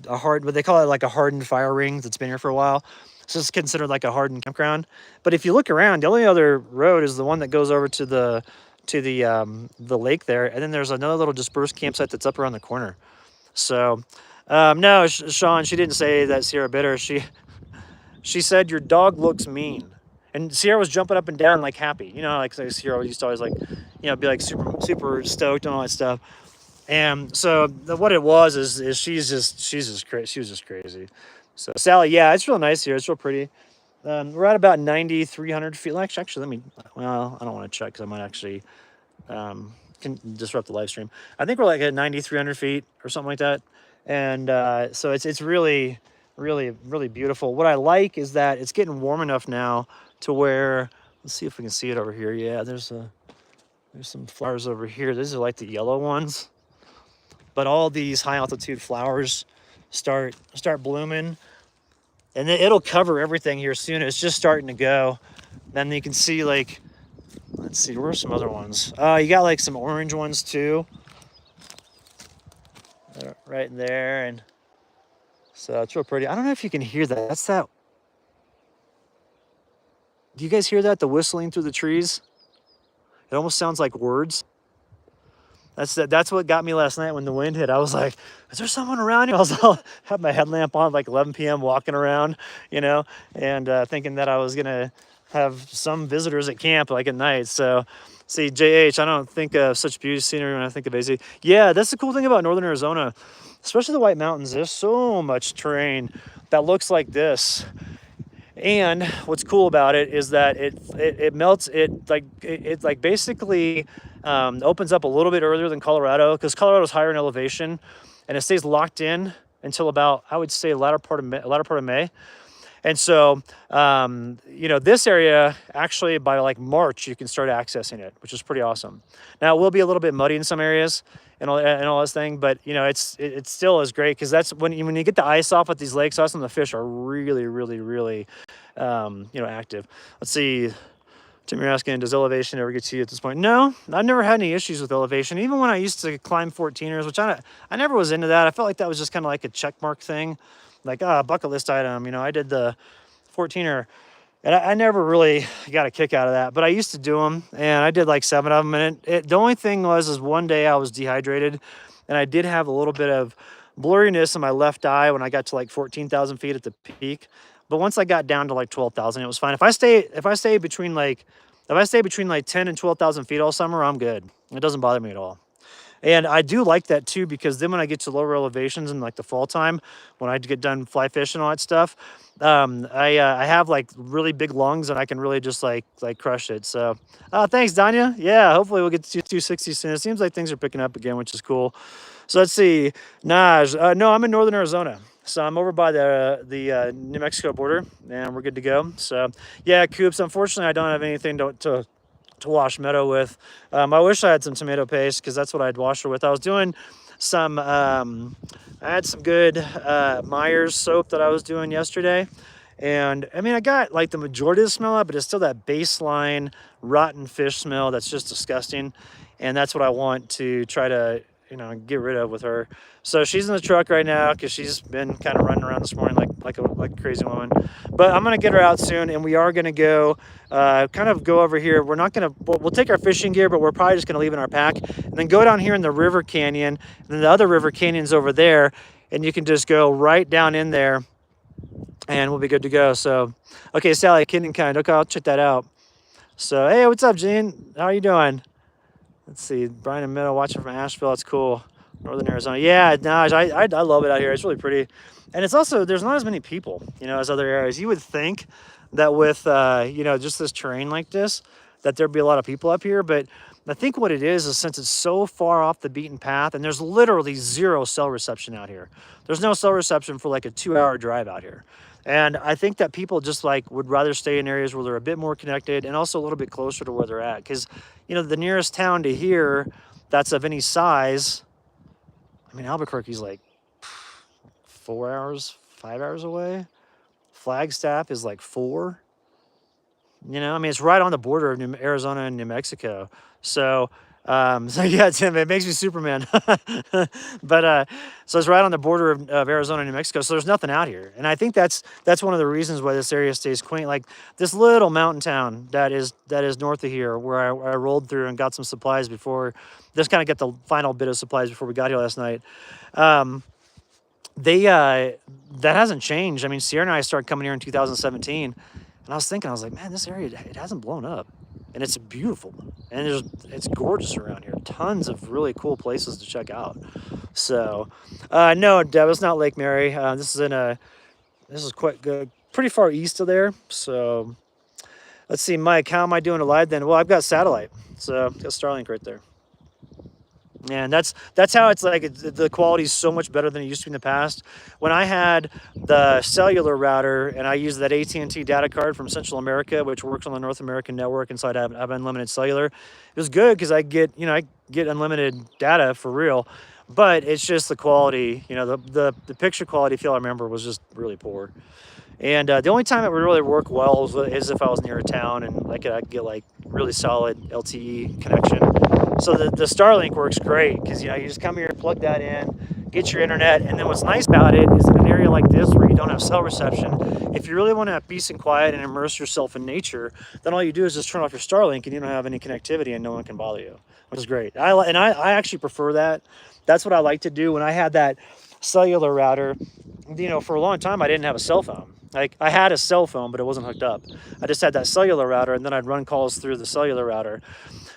hard, what they call it, like a hardened fire ring that's been here for a while. So it's considered like a hardened campground. But if you look around, the only other road is the one that goes over to the lake there, and then there's another little dispersed campsite that's up around the corner. So. No, Sean, she didn't say that Sierra bit her. She said, your dog looks mean. And Sierra was jumping up and down like happy. You know, like Sierra used to always, like, you know, be like super stoked and all that stuff. And so what it was is she's just crazy. She was just crazy. So Sally, yeah, it's real nice here. It's real pretty. We're at about 9,300 feet. Actually, well, I don't want to check because I might actually can disrupt the live stream. I think we're like at 9,300 feet or something like that. And so it's really, really, really beautiful. What I like is that it's getting warm enough now to where, let's see if we can see it over here. Yeah, there's some flowers over here. These are like the yellow ones. But all these high altitude flowers start blooming, and it'll cover everything here soon. It's just starting to go. Then you can see, like, let's see, where's some other ones? You got like some orange ones too. Right in there, and So it's real pretty. I don't know if you can hear that. That's that. Do you guys hear that? The whistling through the trees? It almost sounds like words. That's what got me last night when the wind hit. I was like, is there someone around here? I was all had my headlamp on like 11 p.m. walking around, and thinking that I was gonna have some visitors at camp like at night. So see, JH, I don't think of such beauty scenery when I think of AZ. Yeah, that's the cool thing about northern Arizona, especially the White Mountains. There's so much terrain that looks like this. And what's cool about it is that it melts it like basically opens up a little bit earlier than Colorado, because Colorado's higher in elevation, and it stays locked in until about, I would say, latter part of May. And so this area actually by like March you can start accessing it, which is pretty awesome. Now it will be a little bit muddy in some areas and all this thing, but it still is great, because that's when you get the ice off at these lakes. Awesome, the fish are really, really, really active. Let's see. Tim, you're asking, does elevation ever get to you at this point? No, I've never had any issues with elevation. Even when I used to climb 14ers, which I never was into that. I felt like that was just kind of like a check mark thing, like bucket list item. I did the 14er, and I never really got a kick out of that. But I used to do them, and I did like 7 of them. And the only thing is one day I was dehydrated, and I did have a little bit of blurriness in my left eye when I got to like 14,000 feet at the peak. But once I got down to like 12,000, it was fine. If I stay between like 10 and 12,000 feet all summer, I'm good. It doesn't bother me at all. And I do like that too, because then when I get to lower elevations in like the fall time, when I get done fly fishing and all that stuff, I have like really big lungs, and I can really just like crush it. So thanks, Danya. Yeah, hopefully we'll get to 260 soon. It seems like things are picking up again, which is cool. So let's see, Naj. No, I'm in northern Arizona. So I'm over by the New Mexico border, and we're good to go. So yeah, Coops, unfortunately I don't have anything to wash Meadow with. I wish I had some tomato paste, because that's what I'd wash her with. I was doing some, I had some good Myers soap that I was doing yesterday. And I mean, I got like the majority of the smell out, but it's still that baseline rotten fish smell that's just disgusting. And that's what I want to try to get rid of with her. So she's in the truck right now, because she's been kind of running around this morning like a crazy woman. But I'm gonna get her out soon, and we are gonna go kind of go over here. We're not gonna, we'll take our fishing gear, but we're probably just gonna leave it in our pack, and then go down here in the river canyon, and then the other river canyon's over there, and you can just go right down in there, and we'll be good to go. So okay, Sally, Kid and Kind. Okay, I'll check that out. So hey, what's up, Gene? How are you doing? Let's see, Brian and Meadow watching from Asheville. It's cool. Northern Arizona. Yeah, no, I love it out here. It's really pretty. And it's also, there's not as many people, as other areas. You would think that with, just this terrain like this, that there'd be a lot of people up here. But I think what it is since it's so far off the beaten path, and there's literally zero cell reception out here. There's no cell reception for like a 2-hour drive out here. And I think that people just like would rather stay in areas where they're a bit more connected, and also a little bit closer to where they're at. Because, the nearest town to here that's of any size, I mean, Albuquerque's like 4 hours, 5 hours away. Flagstaff is like 4. I mean, it's right on the border of Arizona and New Mexico. So yeah, Tim, it makes me Superman. But so it's right on the border of Arizona and New Mexico. So there's nothing out here, and I think that's one of the reasons why this area stays quaint. Like this little mountain town that is north of here, where I rolled through and got some supplies before. Just kind of get the final bit of supplies before we got here last night. That hasn't changed. I mean, Sierra and I started coming here in 2017, and I was like, man, this area, it hasn't blown up. And it's beautiful, and it's gorgeous around here. Tons of really cool places to check out. So, no, Deb, it's not Lake Mary. This is quite good, pretty far east of there. So, let's see, Mike, how am I doing alive then? Well, I've got satellite, so I've got Starlink right there. And that's how it's like, the quality is so much better than it used to be in the past. When I had the cellular router and I used that AT&T data card from Central America, which works on the North American network, and so I'd have unlimited cellular. It was good because I get unlimited data for real, but it's just the quality, the picture quality, if y'all remember, was just really poor. And the only time it would really work well is if I was near a town and I could get like really solid LTE connection. So the Starlink works great because you just come here, plug that in, get your internet. And then what's nice about it is in an area like this where you don't have cell reception, if you really want to have peace and quiet and immerse yourself in nature, then all you do is just turn off your Starlink and you don't have any connectivity and no one can bother you, which is great. I actually prefer that. That's what I like to do when I had that cellular router. For a long time I didn't have a cell phone. Like, I had a cell phone, but it wasn't hooked up. I just had that cellular router, and then I'd run calls through the cellular router.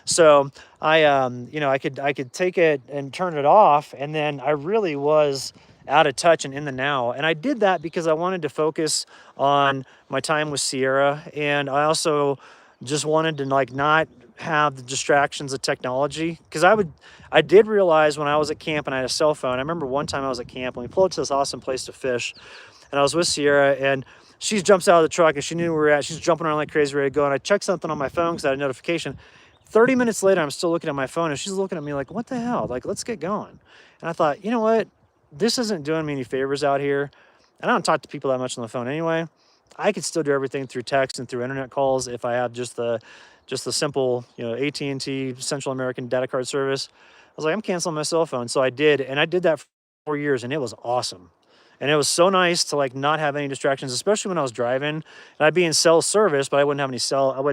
So I could take it and turn it off, and then I really was out of touch and in the now. And I did that because I wanted to focus on my time with Sierra, and I also just wanted to like not have the distractions of technology. Because I did realize when I was at camp and I had a cell phone. I remember one time I was at camp and we pulled up to this awesome place to fish, and I was with Sierra, and she jumps out of the truck and she knew where we were at. She's jumping around like crazy, ready to go. And I checked something on my phone because I had a notification. 30 minutes later, I'm still looking at my phone and she's looking at me like, what the hell? Like, let's get going. And I thought, you know what? This isn't doing me any favors out here. And I don't talk to people that much on the phone anyway. I could still do everything through text and through internet calls if I have just the simple, AT&T Central American data card service. I was like, I'm canceling my cell phone. So I did. And I did that for 4 years, and it was awesome. And it was so nice to like not have any distractions, especially when I was driving. And I'd be in cell service, but I wouldn't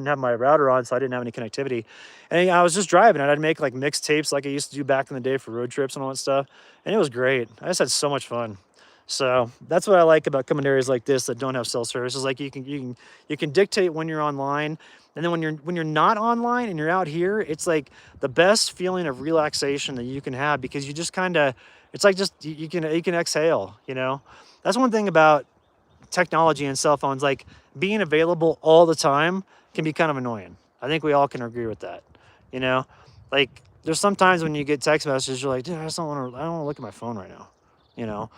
have my router on, so I didn't have any connectivity. And I was just driving, and I'd make like mixtapes like I used to do back in the day for road trips and all that stuff. And it was great. I just had so much fun. So that's what I like about coming to areas like this that don't have cell service. Is like you can dictate when you're online, and then when you're not online and you're out here, it's like the best feeling of relaxation that you can have, because you just kind of, it's like just you can exhale. That's one thing about technology and cell phones. Like, being available all the time can be kind of annoying. I think we all can agree with that. You know, like, there's sometimes when you get text messages, you're like, dude, I don't want to look at my phone right now. You know,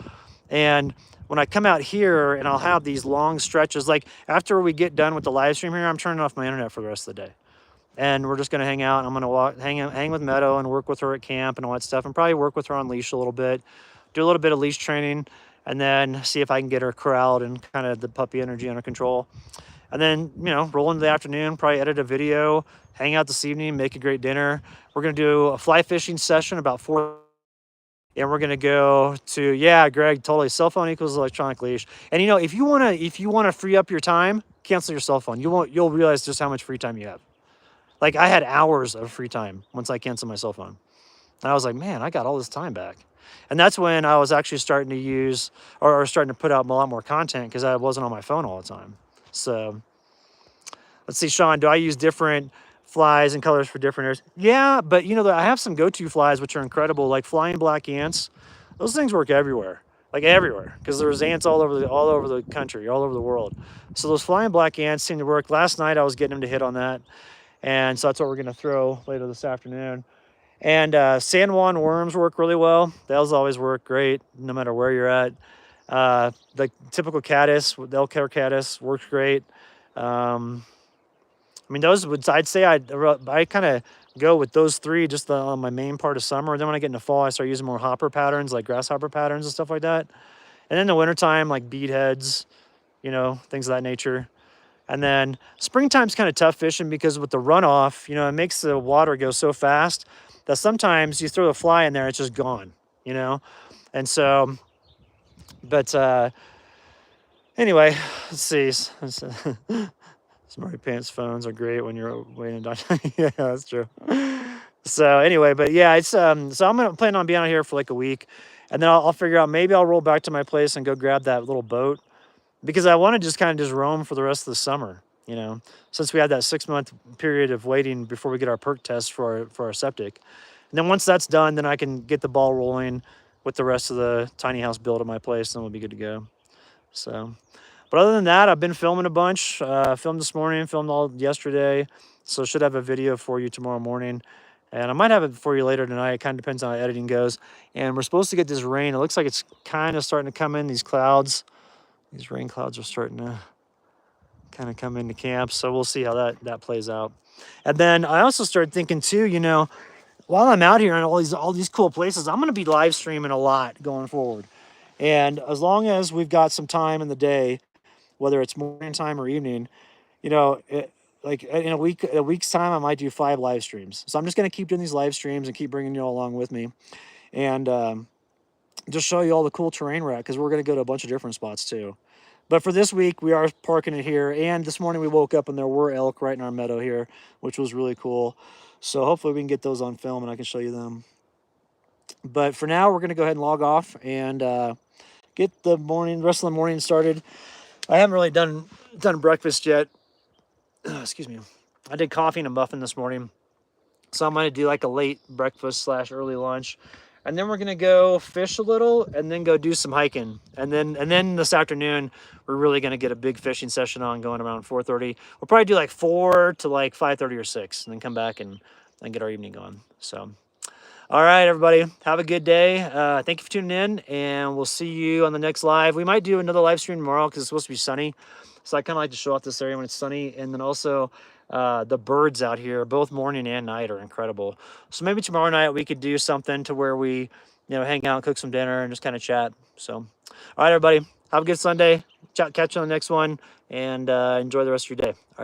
and when I come out here and I'll have these long stretches, like after we get done with the live stream here, I'm turning off my internet for the rest of the day. And we're just going to hang out. I'm going to hang with Meadow and work with her at camp and all that stuff, and probably work with her on leash a little bit, do a little bit of leash training, and then see if I can get her corralled and kind of the puppy energy under control. And then, roll into the afternoon, probably edit a video, hang out this evening, make a great dinner. We're going to do a fly fishing session about 4. And we're gonna go to, yeah, Greg, totally. Cell phone equals electronic leash. And if you wanna free up your time, cancel your cell phone. You'll realize just how much free time you have. Like, I had hours of free time once I canceled my cell phone. And I was like, man, I got all this time back. And that's when I was actually starting to use or starting to put out a lot more content, because I wasn't on my phone all the time. So let's see, Sean, do I use different flies and colors for different areas? Yeah, but I have some go-to flies which are incredible, like flying black ants. Those things work everywhere, like everywhere, because there's ants all over the country, all over the world. So those flying black ants seem to work. Last night I was getting them to hit on that, and so that's what we're going to throw later this afternoon. And San Juan worms work really well. Those always work great, no matter where you're at. The typical caddis, the elk hair caddis, works great. Those I'd say I kind of go with those 3 just on my main part of summer. Then when I get into fall, I start using more hopper patterns, like grasshopper patterns and stuff like that. And then the wintertime, like bead heads, things of that nature. And then springtime's kind of tough fishing, because with the runoff, it makes the water go so fast that sometimes you throw a fly in there, it's just gone, And so, but anyway, let's see. Smarty pants phones are great when you're waiting. Yeah, that's true. So anyway, but yeah, it's so I'm gonna plan on being out here for like a week, and then I'll figure out, maybe I'll roll back to my place and go grab that little boat, because I want to just kind of just roam for the rest of the summer. Since we had that 6-month period of waiting before we get our perk test for our septic, and then once that's done, then I can get the ball rolling with the rest of the tiny house build at my place, and we'll be good to go. So. But other than that, I've been filming a bunch. Filmed this morning, filmed all yesterday. So should have a video for you tomorrow morning. And I might have it for you later tonight. It kind of depends on how editing goes. And we're supposed to get this rain. It looks like it's kind of starting to come in, these clouds. These rain clouds are starting to kind of come into camp. So we'll see how that plays out. And then I also started thinking too, while I'm out here in all these cool places, I'm going to be live streaming a lot going forward. And as long as we've got some time in the day, whether it's morning time or evening, like in a week's time, I might do 5 live streams. So I'm just going to keep doing these live streams and keep bringing you all along with me. And just show you all the cool terrain we're at, because we're going to go to a bunch of different spots too. But for this week, we are parking it here. And this morning we woke up and there were elk right in our meadow here, which was really cool. So hopefully we can get those on film and I can show you them. But for now, we're going to go ahead and log off and get the rest of the morning started. I haven't really done breakfast yet. Excuse me. I did coffee and a muffin this morning. So I'm going to do like a late breakfast / early lunch. And then we're going to go fish a little and then go do some hiking. And then this afternoon, we're really going to get a big fishing session on, going around 4:30. We'll probably do like 4 to like 5:30 or 6 and then come back and get our evening going. So, all right, everybody, have a good day. Thank you for tuning in, and we'll see you on the next live. We might do another live stream tomorrow because it's supposed to be sunny. So I kind of like to show off this area when it's sunny. And then also the birds out here, both morning and night, are incredible. So maybe tomorrow night we could do something to where we, hang out, cook some dinner, and just kind of chat. So, all right, everybody, have a good Sunday. Catch you on the next one, and enjoy the rest of your day. All right.